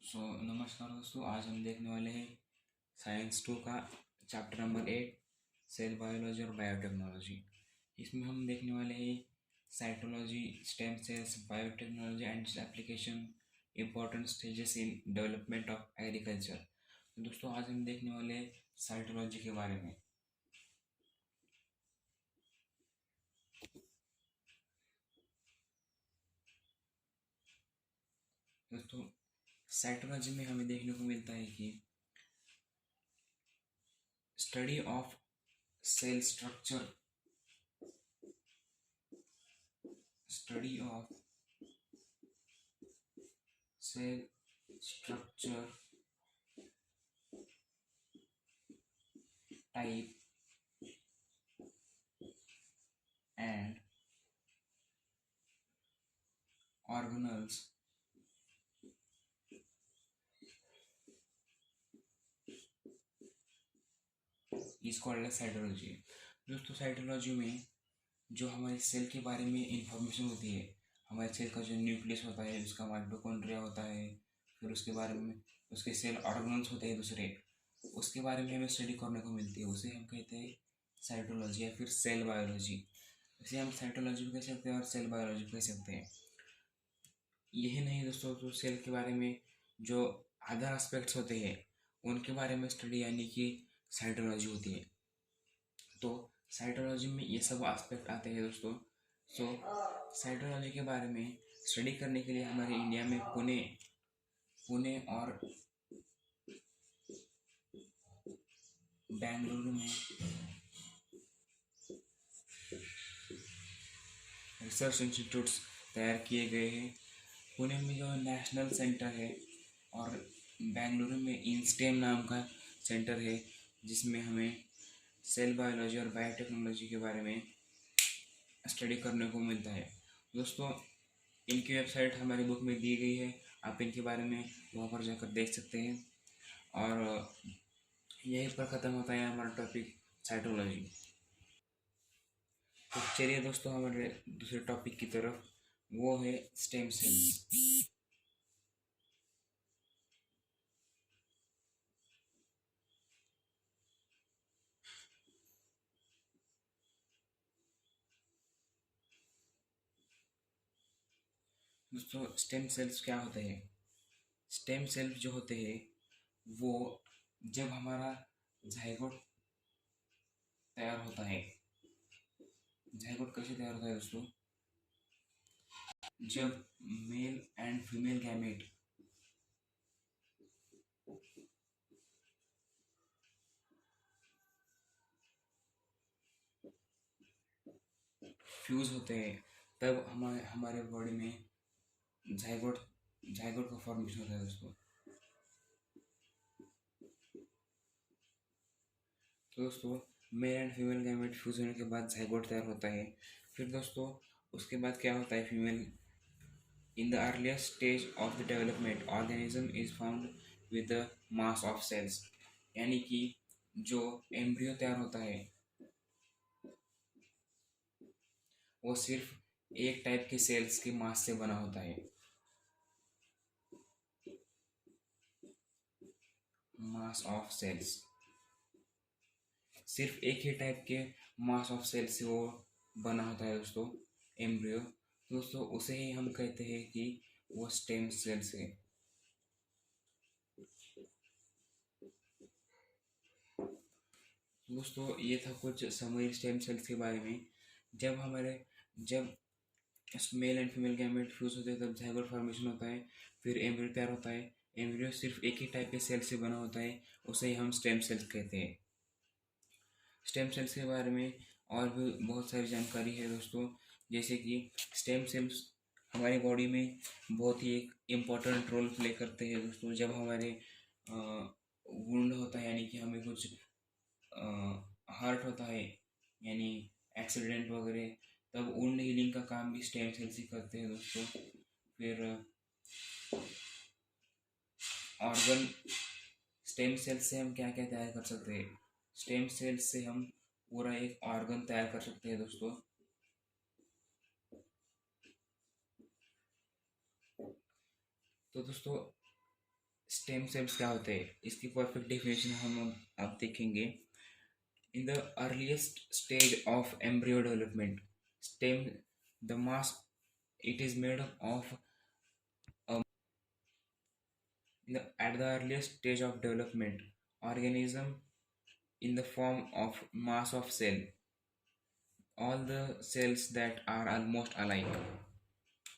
नमस्कार दोस्तों, आज हम देखने वाले हैं साइंस 2 का चैप्टर नंबर 8 सेल बायोलॉजी और बायोटेक्नोलॉजी। इसमें हम देखने वाले हैं cytology, stem cells, biotechnology and its application, important stages in development of agriculture. तो दोस्तों, आज हम देखने वाले हैं साइटोलॉजी के बारे में। दोस्तों, साइटोलॉजी में हमें देखने को मिलता है कि study of cell structure, study of cell structure, type and organelles is called as cytology। दोस्तों, साइटोलॉजी में जो हमारे सेल के बारे में इंफॉर्मेशन होती है, हमारे सेल का जो न्यूक्लियस होता है, उसका माइटोकॉन्ड्रिया होता है, फिर उसके बारे में उसके सेल ऑर्गन्स होते हैं दूसरे, उसके बारे में हमें स्टडी करने को मिलती है। उसे हम कहते हैं साइटोलॉजी या फिर सेल बायोलॉजी। इसे हम साइटोलॉजी भी कह सकते हैं और सेल बायोलॉजी भी कह सकते हैं। यही नहीं दोस्तों, तो सेल के बारे में जो अदर एस्पेक्ट्स होते हैं उनके बारे में स्टडी यानी कि साइटोलॉजी होती है। तो साइटोलॉजी में ये सब एस्पेक्ट आते हैं दोस्तों। साइटोलॉजी के बारे में स्टडी करने के लिए हमारे इंडिया में पुणे और बेंगलुरु में रिसर्च इंस्टीट्यूट्स तैयार किए गए हैं। पुणे में जो नेशनल सेंटर है और बेंगलुरु में इंस्टेम नाम का सेंटर है, जिसमें हमें सेल बायोलॉजी और बायोटेक्नोलॉजी के बारे में स्टडी करने को मिलता है। दोस्तों, इनकी वेबसाइट हमारी बुक में दी गई है, आप इनके बारे में वहाँ पर जाकर देख सकते हैं। और यहीं पर ख़त्म होता है हमारा टॉपिक साइटोलॉजी। तो चलिए दोस्तों, हमारे दूसरे टॉपिक की तरफ, वो है स्टेम सेल्स। दोस्तों, स्टेम सेल्स क्या होते हैं? स्टेम सेल्स जो होते हैं वो जब हमारा जाइगोट तैयार होता है। जाइगोट कैसे तैयार होता है दोस्तों? जब male and female gamete fuse होते हैं, तब हमारे हमारे बॉडी में जाइगोट जाइगोट का फॉर्मेशन होता है दोस्तों। तो दोस्तों, male and female gamete fuse होने के बाद जाइगोट तैयार होता है। फिर दोस्तों, उसके बाद क्या होता है? Female in the earliest stage of the development organism is found with the mass of cells, यानी कि जो एम्ब्रियो तैयार होता है वो सिर्फ एक टाइप के सेल्स के मास से बना होता है। मास ऑफ सेल्स, सिर्फ एक ही टाइप के मास ऑफ सेल से वो बना होता है दोस्तों, एम्ब्रियो। दोस्तों, उसे ही हम कहते हैं कि वो स्टेम सेल्स है। दोस्तों, ये था कुछ समरी स्टेम सेल्स के बारे में। जब male and female gamete fuse होते हैं तब जाइगोट फॉर्मेशन होता है, फिर एम्ब्रियो तैयार होता है। एम्ब्रियो सिर्फ एक ही टाइप के सेल से बना होता है, उसे ही हम स्टेम सेल्स कहते हैं। स्टेम सेल्स के बारे में और भी बहुत सारी जानकारी है दोस्तों, जैसे कि स्टेम सेल्स हमारी बॉडी में बहुत ही एक इम्पोर्टेंट रोल प्ले करते हैं दोस्तों। जब हमारे वुंड होता है, यानी कि हमें कुछ हर्ट होता है, यानी एक्सीडेंट वगैरह, तब वुंड हीलिंग का काम भी स्टेम सेल्स ही करते हैं दोस्तों। फिर ऑर्गन, स्टेम सेल्स से हम क्या क्या तैयार कर सकते हैं? स्टेम सेल्स से हम पूरा एक ऑर्गन तैयार कर सकते हैं दोस्तों। तो दोस्तों, स्टेम सेल्स क्या होते हैं, इसकी परफेक्ट डेफिनेशन हम अब देखेंगे। इन the earliest stage of embryo development, stem the mass it is made of at the earliest stage of development organism in the form of mass of cell, all the cells that are almost alike।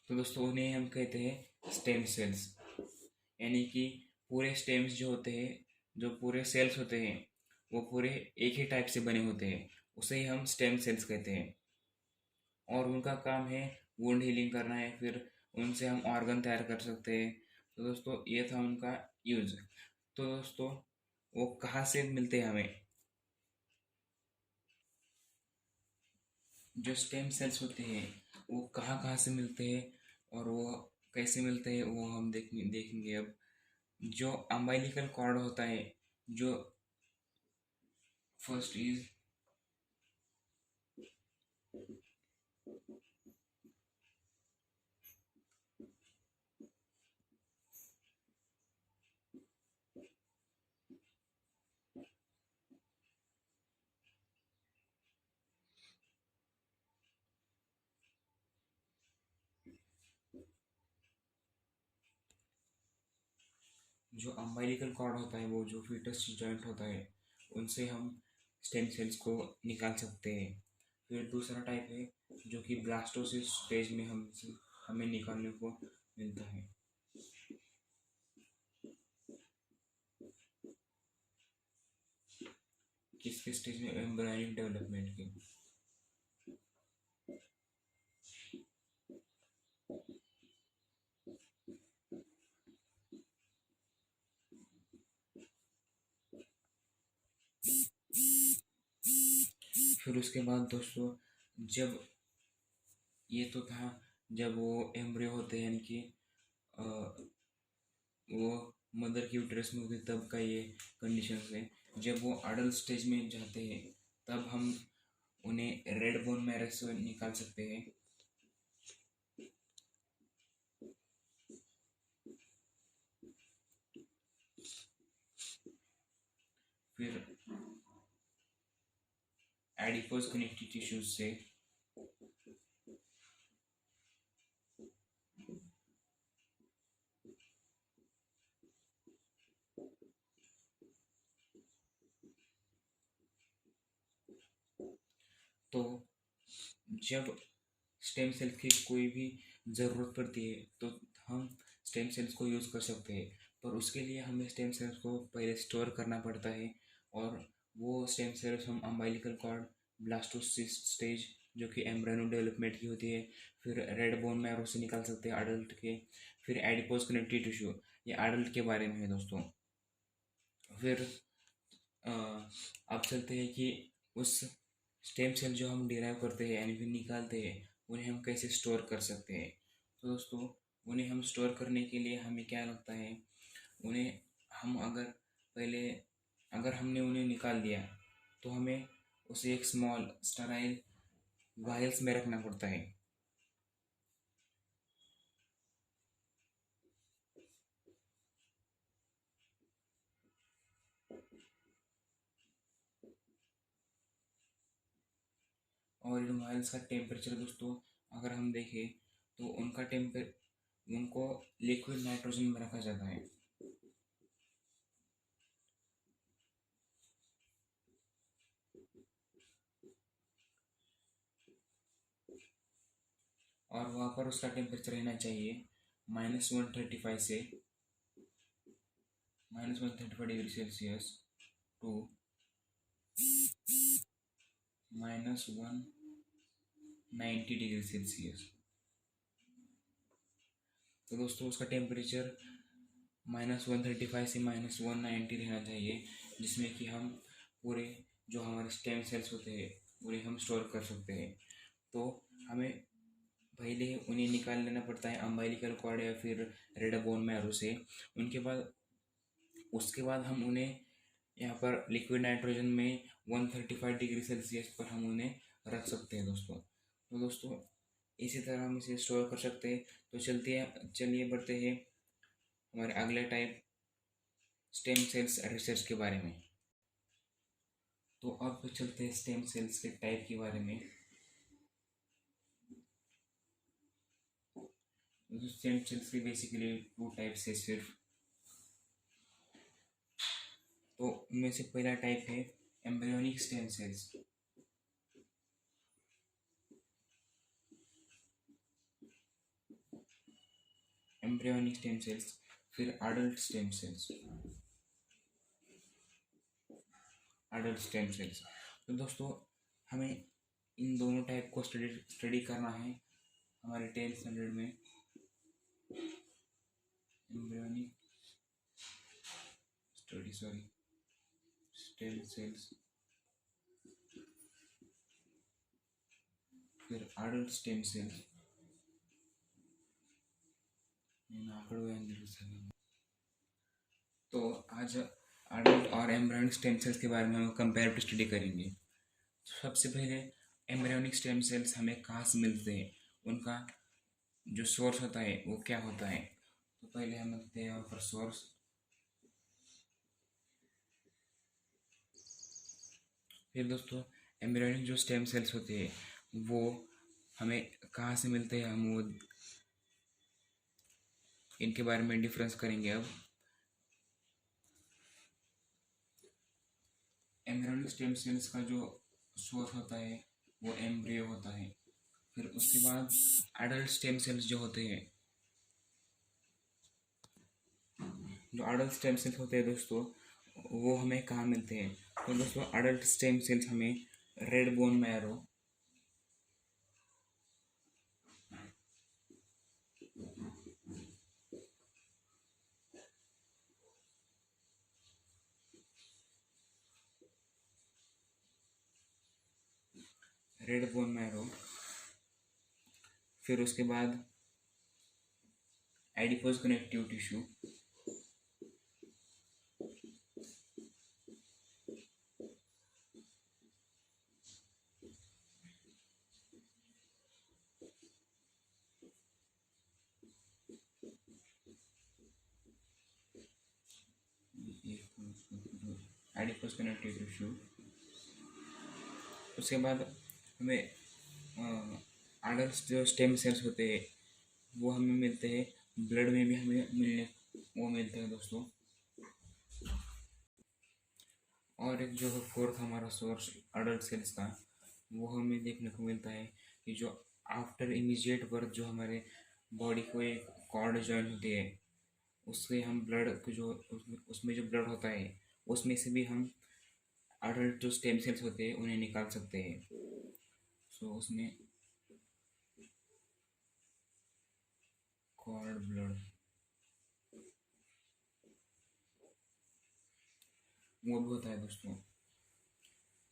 तो दोस्तों उन्हें हम कहते हैं stem cells, यानी कि पूरे stems जो होते हैं, जो पूरे सेल्स होते हैं, वो पूरे एक ही टाइप से बने होते हैं, उसे ही हम स्टेम सेल्स कहते हैं। और उनका काम है वुंड हीलिंग करना है, फिर उनसे हम ऑर्गन तैयार कर सकते हैं। तो दोस्तों ये था उनका यूज। तो दोस्तों वो कहाँ से मिलते हैं हमें, जो स्टेम सेल्स होते हैं वो कहाँ कहाँ से मिलते हैं और वो कैसे मिलते हैं, वो हम देखेंगे अब। जो अम्बाइलिकल कॉर्ड होता है, जो फर्स्ट इज जो अम्बाइलिकल कॉर्ड होता है, वो जो फीटस जॉइंट होता है, उनसे हम स्टेम सेल्स को निकाल सकते हैं। फिर दूसरा टाइप है जो कि ब्लास्टोसिस स्टेज में हमें निकालने को मिलता है। किसके स्टेज में, एम्ब्रायनिक डेवलपमेंट के। फिर उसके बाद दोस्तों, जब ये तो था जब वो एम्ब्रियो होते हैं, यानी कि अ, वो मदर की यूट्रस में होते हैं, तब का ये कंडीशन है। जब वो अडल्ट स्टेज में जाते हैं तब हम उन्हें रेड बोन मैरो से निकाल सकते हैं। फिर एडिपोज कनेक्टिव टिश्यूज से, तो जब स्टेम सेल की कोई भी ज़रूरत पड़ती है तो हम स्टेम सेल्स को यूज़ कर सकते हैं, पर उसके लिए हमें स्टेम सेल्स को पहले स्टोर करना पड़ता है। और वो स्टेम सेल्स हम अम्बाइलिकल कॉर्ड, ब्लास्टोसिस्ट स्टेज जो कि एम्ब्रियो डेवलपमेंट की होती है, फिर रेड बोन मैरो से निकाल सकते हैं अडल्ट के, फिर एडिपोज कनेक्टिव टिश्यू, ये अडल्ट के बारे में है दोस्तों। फिर अ, अब चलते हैं कि उस स्टेम सेल जो हम डिराइव करते हैं यानी फिर निकालते हैं, उन्हें हम कैसे स्टोर कर सकते हैं। तो दोस्तों उन्हें हम स्टोर करने के लिए हमें क्या लगता है, उन्हें हम पहले अगर हमने उन्हें निकाल दिया तो हमें उसे एक स्मॉल स्टराइल वायल्स में रखना पड़ता है। और इन वायल्स का टेम्परेचर दोस्तों अगर हम देखें तो उनको लिक्विड नाइट्रोजन में रखा जाता है। और वहाँ पर उसका टेम्परेचर रहना चाहिए -135 से -135 degree Celsius to -190 degree Celsius. तो दोस्तों उसका टेम्परेचर -135 से -190 रहना चाहिए, जिसमें कि हम पूरे जो हमारे स्टेम सेल्स होते हैं उन्हें हम स्टोर कर सकते हैं। तो हमें पहले उन्हें निकाल लेना पड़ता है अम्बाइलिकल कॉर्ड या फिर रेड बोन मैरो से। उसके बाद हम उन्हें यहाँ पर लिक्विड नाइट्रोजन में 135 डिग्री सेल्सियस पर हम उन्हें रख सकते हैं दोस्तों। तो दोस्तों इसी तरह हम इसे स्टोर कर सकते हैं। तो चलिए बढ़ते हैं हमारे अगले टाइप स्टेम सेल्स रिसर्च के बारे में। तो अब चलते हैं स्टेम सेल्स के टाइप के बारे में। स्टेम सेल्स के बेसिकली टू टाइप्स है सिर्फ। तो उनमें से पहला टाइप है embryonic stem cells. Embryonic stem cells, फिर adult stem cells. Adult stem cells. तो दोस्तों हमें इन दोनों टाइप को स्टडी करना है हमारे 10th स्टैंडर्ड में। एम्ब्रियोनिक स्टेम सेल्स, फिर अडल्ट स्टेम सेल्स। तो आज अडल्ट और एम्ब्रियोनिक स्टेम सेल्स के बारे में हम कंपेरेटिव स्टडी करेंगे। सबसे पहले एम्ब्रियोनिक स्टेम सेल्स हमें कहाँ से मिलते हैं, उनका जो सोर्स होता है वो क्या होता है। तो पहले हम लिखते हैं यहाँ पर सोर्स। फिर दोस्तों एम्ब्रियोनिक जो स्टेम सेल्स होते हैं वो हमें कहाँ से मिलते हैं, हम वो इनके बारे में डिफरेंस करेंगे। अब एम्ब्रियोनिक स्टेम सेल्स का जो सोर्स होता है वो एम्ब्रियो होता है। फिर उसके बाद अडल्ट स्टेम सेल्स जो होते हैं, जो अडल्ट स्टेम सेल्स होते हैं दोस्तों, वो हमें कहाँ मिलते हैं। तो दोस्तों अडल्ट स्टेम सेल्स हमें red bone marrow, red bone marrow, फिर उसके बाद adipose connective tissue, adipose connective tissue. उसके बाद हमें अडल्ट जो स्टेम सेल्स होते हैं वो हमें मिलते हैं ब्लड में भी, हमें मिलते हैं दोस्तों। और एक जो है फोर्थ हमारा सोर्स अडल्ट सेल्स का, वो हमें देखने को मिलता है कि जो आफ्टर इमीजिएट बर्थ जो हमारे बॉडी को एक कॉर्ड जॉइन होती है, उससे हम ब्लड को जो उसमें जो ब्लड होता है उसमें से भी हम अडल्ट जो स्टेम सेल्स होते हैं उन्हें निकाल सकते हैं। सो उसमें कॉर्ड ब्लड वो भी होता है दोस्तों।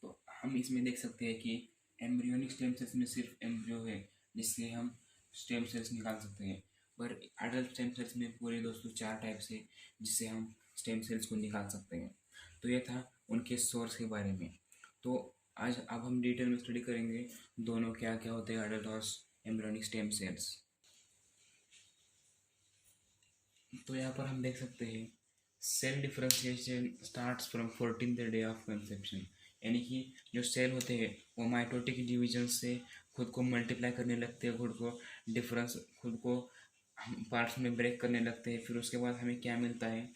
तो हम इसमें देख सकते हैं कि एम्ब्रियोनिक स्टेम सेल्स में सिर्फ एम्ब्रियो है जिससे हम स्टेम सेल्स निकाल सकते हैं, पर अडल्ट स्टेम सेल्स में पूरे दोस्तों 4 टाइप्स है जिससे हम स्टेम सेल्स को निकाल सकते हैं। तो ये था उनके सोर्स के बारे में। तो आज अब हम डिटेल में स्टडी करेंगे दोनों क्या क्या होते हैं अडल्ट और एम्ब्रियोनिक स्टेम सेल्स। तो यहाँ पर हम देख सकते हैं cell differentiation starts from 14th day of conception, यानी कि जो सेल होते हैं वो माइटोटिक डिवीजन से खुद को मल्टीप्लाई करने लगते हैं, खुद को पार्ट्स में ब्रेक करने लगते हैं। फिर उसके बाद हमें क्या मिलता है,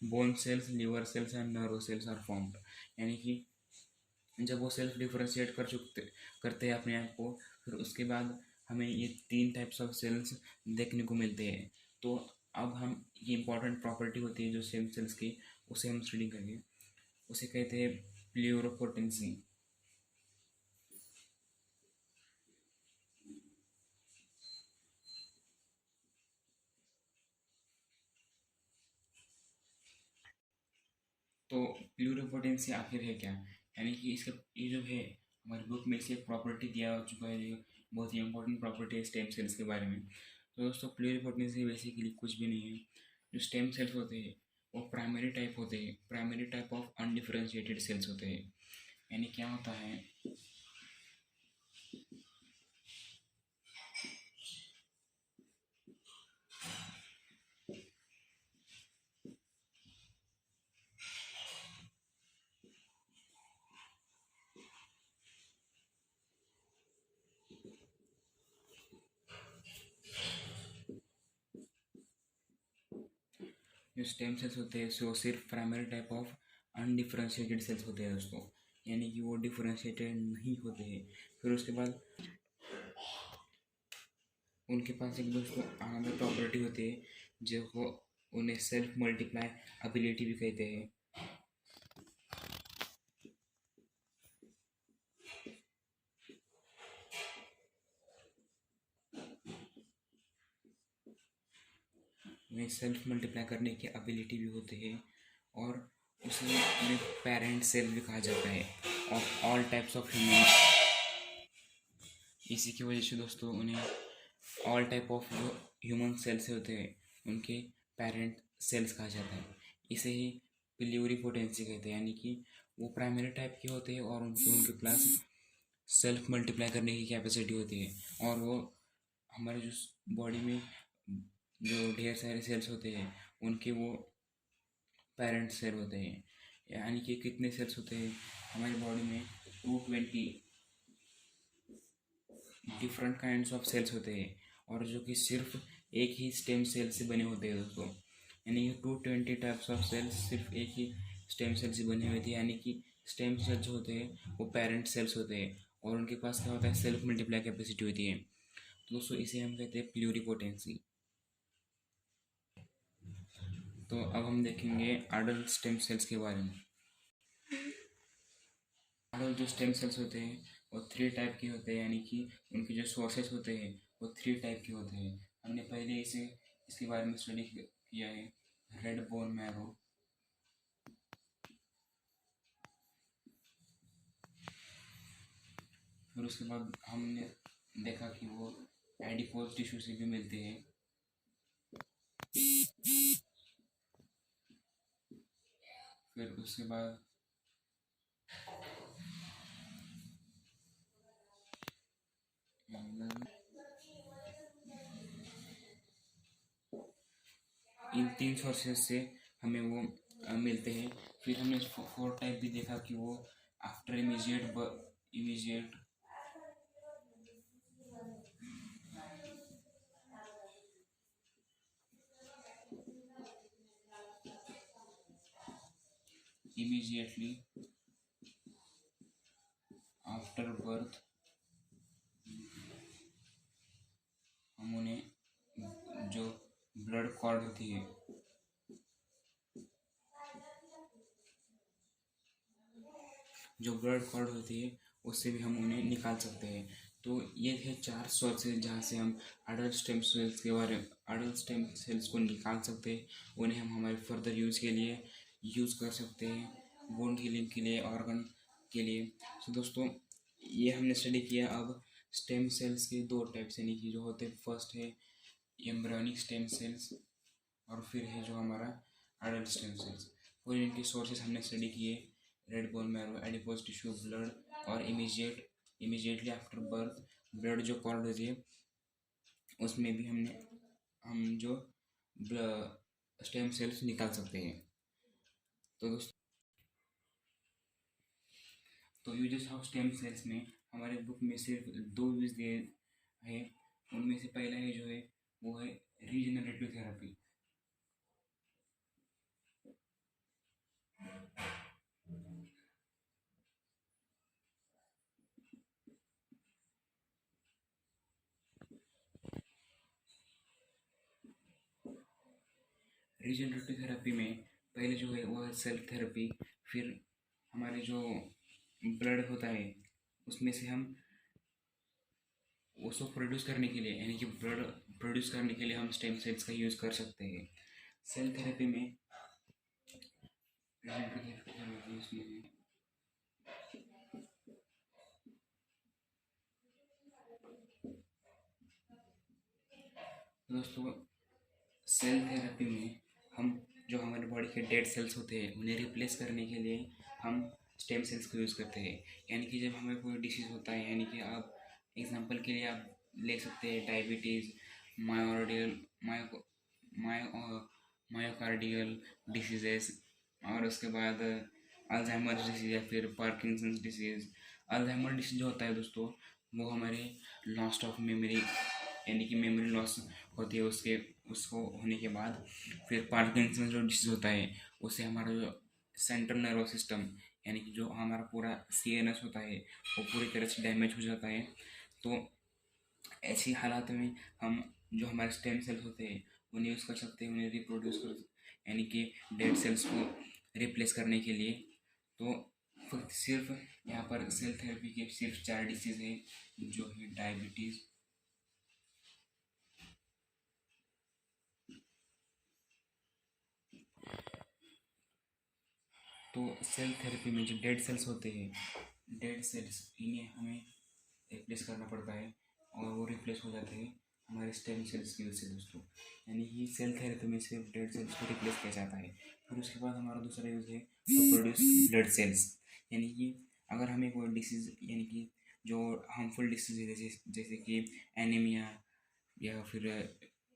bone cells, liver cells and nerve cells are formed, यानी कि जब वो सेल्फ डिफरेंशिएट करते हैं अपने आप को, फिर उसके बाद हमें ये 3 टाइप्स ऑफ सेल्स देखने को मिलते हैं। तो अब हम ये इंपॉर्टेंट प्रॉपर्टी होती है जो स्टेम सेल्स की, उसे हम स्टडी करेंगे। उसे कहते हैं प्लूरोपोटेंसी। तो प्लूरोपोटेंसी आखिर है क्या, यानी कि इसका ये जो है हमारी बुक में से एक प्रॉपर्टी दिया हो चुका है जो बहुत ही इंपॉर्टेंट प्रॉपर्टी है स्टेम सेल्स के बारे में। तो दोस्तों प्लूरोपोटेंसी बेसिकली कुछ भी नहीं है। जो स्टेम सेल्स होते हैं वो प्राइमरी टाइप होते हैं, primary type of undifferentiated cells होते हैं। यानी क्या होता है, जो स्टेम सेल्स होते हैं वो सिर्फ primary type of undifferentiated cells होते हैं दोस्तों, यानी कि वो डिफरेंशिएटेड नहीं होते हैं। फिर उसके बाद उनके पास एक दोस्तों अनदर प्रॉपर्टी होती है जो वो उन्हें सेल्फ मल्टीप्लाई एबिलिटी भी कहते हैं। उन्हें सेल्फ मल्टीप्लाई करने की एबिलिटी भी होती है और उसे उन्हें पेरेंट सेल भी कहा जाता है of all types of human. इसी की वजह से दोस्तों उन्हें ऑल टाइप ऑफ जो ह्यूमन सेल्स होते हैं उनके पेरेंट सेल्स कहा जाता है। इसे ही प्लूरिपोटेंसी कहते हैं, यानी कि वो प्राइमरी टाइप के होते हैं और उनके पास सेल्फ मल्टीप्लाई करने की कैपेसिटी होती है और वो हमारे जो बॉडी में जो ढेर सारे सेल्स होते हैं उनके वो पेरेंट सेल होते हैं। यानी कि कितने सेल्स होते हैं हमारी बॉडी में? 220 डिफरेंट काइंड्स ऑफ सेल्स होते हैं और जो कि सिर्फ एक ही स्टेम सेल से बने होते हैं दोस्तों। यानी कि 220 टाइप्स ऑफ सेल्स सिर्फ एक ही स्टेम सेल से बने हुए थे। यानी कि स्टेम सेल्स जो होते हैं वो पेरेंट सेल्स होते हैं और उनके पास क्या होता है? सेल्फ मल्टीप्लाई कैपेसिटी होती है। तो दोस्तों इसे हम कहते हैं प्लूरिपोटेंसी। तो अब हम देखेंगे अडल्ट स्टेम सेल्स के बारे में। अडल्ट जो स्टेम सेल्स होते हैं वो 3 टाइप के होते हैं, यानी कि उनके जो सोर्सेस होते हैं वो 3 टाइप के होते हैं। हमने पहले इसके बारे में स्टडी किया है, रेड बोन मैरो, फिर उसके बाद हमने देखा कि वो एडिपोज टिश्यू से भी मिलते हैं। फिर उसके बाद इन 3 सोर्सेस से हमें वो मिलते हैं। फिर हमने 4 टाइप भी देखा कि वो after immediate immediately after birth हम उन्हें जो ब्लड कॉर्ड होती है उससे भी हम उन्हें निकाल सकते हैं। तो ये थे 4 सोर्सेज जहाँ से हम अडल्ट स्टेम सेल्स को निकाल सकते हैं। उन्हें हम हमारे फर्दर यूज़ के लिए यूज़ कर सकते हैं, बोन हीलिंग के लिए, ऑर्गन के लिए। तो दोस्तों ये हमने स्टडी किया। अब स्टेम सेल्स के 2 टाइप्स यानी कि जो होते हैं, फर्स्ट है एम्ब्रियोनिक स्टेम सेल्स और फिर है जो हमारा अडल्ट स्टेम सेल्स। पूरे इनके सोर्सेज हमने स्टडी किए, red bone marrow, adipose tissue, blood और इमीजिएटली आफ्टर बर्थ ब्लड जो कॉर्ड होती है उसमें भी हम जो स्टेम सेल्स निकाल सकते हैं। तो दोस्तों तो यूजेस ऑफ स्टेम सेल्स में हमारे बुक में सिर्फ 2 यूज दिए हैं। उनमें से पहला है जो है वो है रीजनरेटिव थेरेपी। रीजनरेटिव थेरेपी में पहले जो है वो है सेल थेरेपी। फिर हमारे जो ब्लड होता है उसमें से हम उसको प्रोड्यूस करने के लिए, यानी कि ब्लड प्रोड्यूस करने के लिए हम स्टेम सेल्स का यूज़ कर सकते हैं। सेल थेरेपी में दोस्तों सेल थेरेपी में हम जो हमारे बॉडी के डेड सेल्स होते हैं उन्हें रिप्लेस करने के लिए हम स्टेम सेल्स को यूज़ करते हैं। यानी कि जब हमें कोई डिसीज़ होता है, यानी कि आप एग्जांपल के लिए आप ले सकते हैं डायबिटीज़, मायोडियल मायोकार्डियल डिसीजेस और उसके बाद अल्जाइमर डिसीज़ या फिर पार्किंसंस डिसीज़। अल्जाइमर डिसीज जो होता है दोस्तों वो हमारे लॉस्ट ऑफ मेमोरी, यानी कि मेमोरी लॉस होती है उसको होने के बाद फिर पार्किंसन जो डिसीज होता है उससे हमारा जो सेंट्रल नर्वस सिस्टम यानी कि जो हमारा पूरा सीएनएस होता है वो पूरी तरह से डैमेज हो जाता है। तो ऐसी हालात में हम जो हमारे स्टेम सेल्स होते हैं उन्हें यूज़ कर सकते हैं, उन्हें रिप्रोड्यूस कर यानी कि डेड सेल्स को रिप्लेस करने के लिए। तो सिर्फ यहाँ पर सेल थेरेपी के सिर्फ 4 डिसीज़ हैं, जो है डायबिटीज़, तो सेल थेरेपी में जो डेड सेल्स होते हैं, डेड सेल्स इन्हें हमें रिप्लेस करना पड़ता है और वो रिप्लेस हो जाते हैं हमारे स्टेम सेल्स की वजह से दोस्तों। यानी कि सेल थेरेपी में सिर्फ डेड सेल्स को रिप्लेस किया जाता है। फिर उसके बाद हमारा दूसरा यूज़ है टू प्रोड्यूस ब्लड सेल्स। यानी कि अगर हमें कोई डिसीज़ यानी कि जो हार्मफुल डिसीज़ है जैसे कि एनीमिया या फिर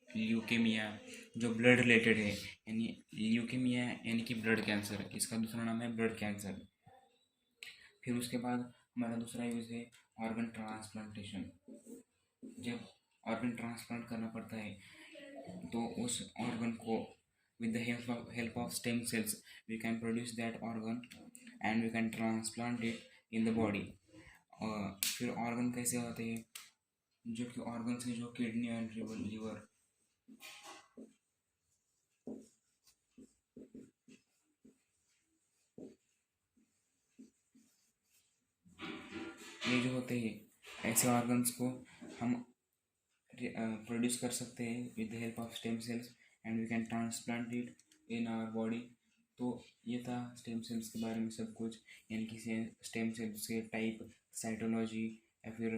ल्यूकेमिया जो ब्लड रिलेटेड है, यानी ल्यूकेमिया यानी कि ब्लड कैंसर, इसका दूसरा नाम है ब्लड कैंसर। फिर उसके बाद हमारा दूसरा यूज़ है ऑर्गन ट्रांसप्लांटेशन। जब ऑर्गन ट्रांसप्लांट करना पड़ता है तो उस ऑर्गन को with the help of stem cells we can produce that organ and we can transplant it in the body. फिर ऑर्गन कैसे होते हैं, जो कि ऑर्गन से जो किडनी एंड लीवर, ये जो होते हैं ऐसे ऑर्गन्स को हम प्रोड्यूस कर सकते हैं with the help of stem cells and we can transplant it in our body. तो ये था स्टेम सेल्स के बारे में सब कुछ, यानी कि स्टेम सेल्स के टाइप, साइटोलॉजी, या फिर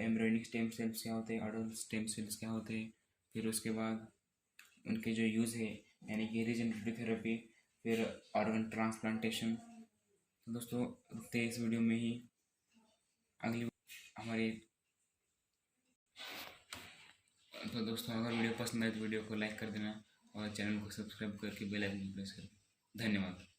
एम्ब्रियोनिक स्टेम सेल्स क्या होते हैं, अडल्ट स्टेम सेल्स क्या होते हैं, फिर उसके बाद उनके जो यूज़ है यानी कि रीजनरेटिव थेरेपी, फिर ऑर्गन ट्रांसप्लांटेशन। तो दोस्तों रुकते हैं इस वीडियो में ही, अगली हमारी। तो दोस्तों अगर वीडियो पसंद आए तो वीडियो को लाइक कर देना और चैनल को सब्सक्राइब करके बेल आइकन प्रेस कर देना। धन्यवाद।